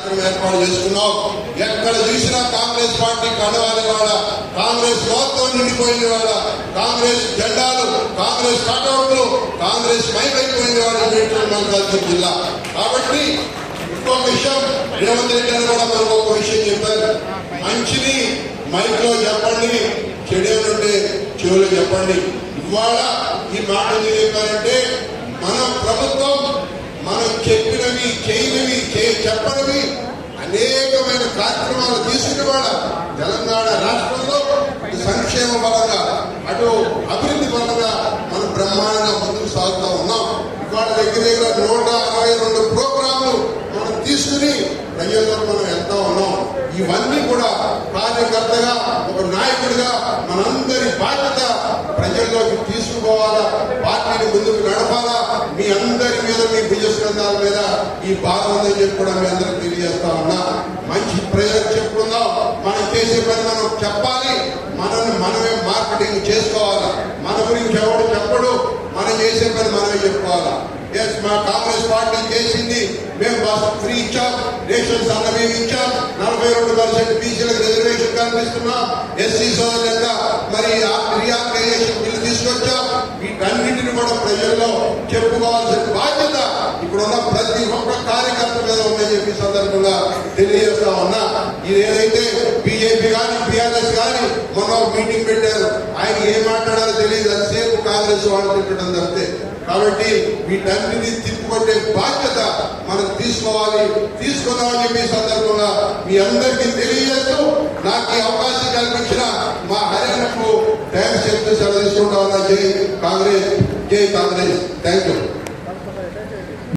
కార్యక్రమం ఏర్పాటు చేసుకున్నాం. ఎక్కడ చూసినా కాంగ్రెస్ పార్టీ కండవాలి వాళ్ళ, కాంగ్రెస్ లోతో నిండిపోయింది వాళ్ళ, కాంగ్రెస్ జెండాలు, కాంగ్రెస్ కటౌట్లు, కాంగ్రెస్ మైకైపోయింది వాళ్ళ మేడ్చల్ మల్కాజ్గిరి జిల్లా. కాబట్టి ఇంకొక విషయం, రేవంత్ రెడ్డి గారు కూడా మనకు ఒక విషయం చెప్పారు. మంచిని మైక్ లో చెప్పండి, చెడేనంటే చెవులు చెప్పండి. ఇవాళ ఈ మాట చెప్పారంటే మన ప్రభుత్వం మనం చెప్పినవి చేయనివి చెప్పనివి అనేకమైన కార్యక్రమాలు తీసుకుని వాళ్ళ తెలంగాణ రాష్ట్రంలో సంక్షేమ పరంగా అటు అభివృద్ధి పరంగా మనం బ్రహ్మాండంగా ముందుకు సాగుతూ ఉన్నాం. ఇవాళ దగ్గర 162 ప్రోగ్రాంలు మనం తీసుకుని ప్రజల్లో మనం వెళ్తా ఉన్నాం. ఇవన్నీ కూడా కార్యకర్తగా ఒక నాయకుడిగా మనందరి బాధ్యత ప్రజల్లోకి తీసుకుపోవాలా, పార్టీని ముందుకు నడపాలా. మీ అందరి మీద, మీ భుజస్కంధాల మీద ఈ భారం ఉందని చెప్పి కూడా మీ అందరికి తెలియజేస్తా ఉన్నా. మంచి ప్రజలకు చెప్పుకుందాం, మనం చేసే పని మనం చెప్పాలి, మనమే మార్కెటింగ్ చేసుకోవాలా. మన గురించి ఎవడు చెప్పడు, మనం చేసే పని మనమే చెప్పుకోవాలా. మా కాంగ్రెస్ పార్టీ చేసింది, మేము బస్ ఫ్రీ ఇచ్చాం, రేషన్స్ అన్న మేము ఇచ్చాం, 42% బీసీలకు రిజర్వేషన్ కల్పిస్తున్నాం, ఎస్సీ సోదరులుగా మరి రీఆర్గనైజేషన్ బిల్లు తీసుకొచ్చాం. వీటన్నింటిని కూడా ప్రజల్లో చెప్పుకోవాల్సిన బాధ్యత ఇప్పుడున్న ప్రతి ఒక్క కార్యకర్త మీద ఉందని చెప్పి సందర్భంగా తెలియజేస్తా ఉన్నా. ఇది ఏదైతే బీజేపీ కానీ బీఆర్ఎస్ కానీ మొన్న మీటింగ్ పెట్టారు, ఆయన ఏం మాట్లాడాలో తెలియదు, అంతసేపు కాంగ్రెస్ వాళ్ళు తిట్టడం తప్పితే. కాబట్టి వీటన్నిటిని తిప్పుకొట్టే బాధ్యత మనం తీసుకుందామని చెప్పి సందర్భంగా మీ అందరికీ తెలియజేస్తూ నాకు ఈ అవకాశం కల్పించిన మా హరియాణకు థ్యాంక్స్ చెప్తూ సెలవు తీసుకుంటా ఉన్నా. జై కాంగ్రెస్, జై కాంగ్రెస్. Thank you.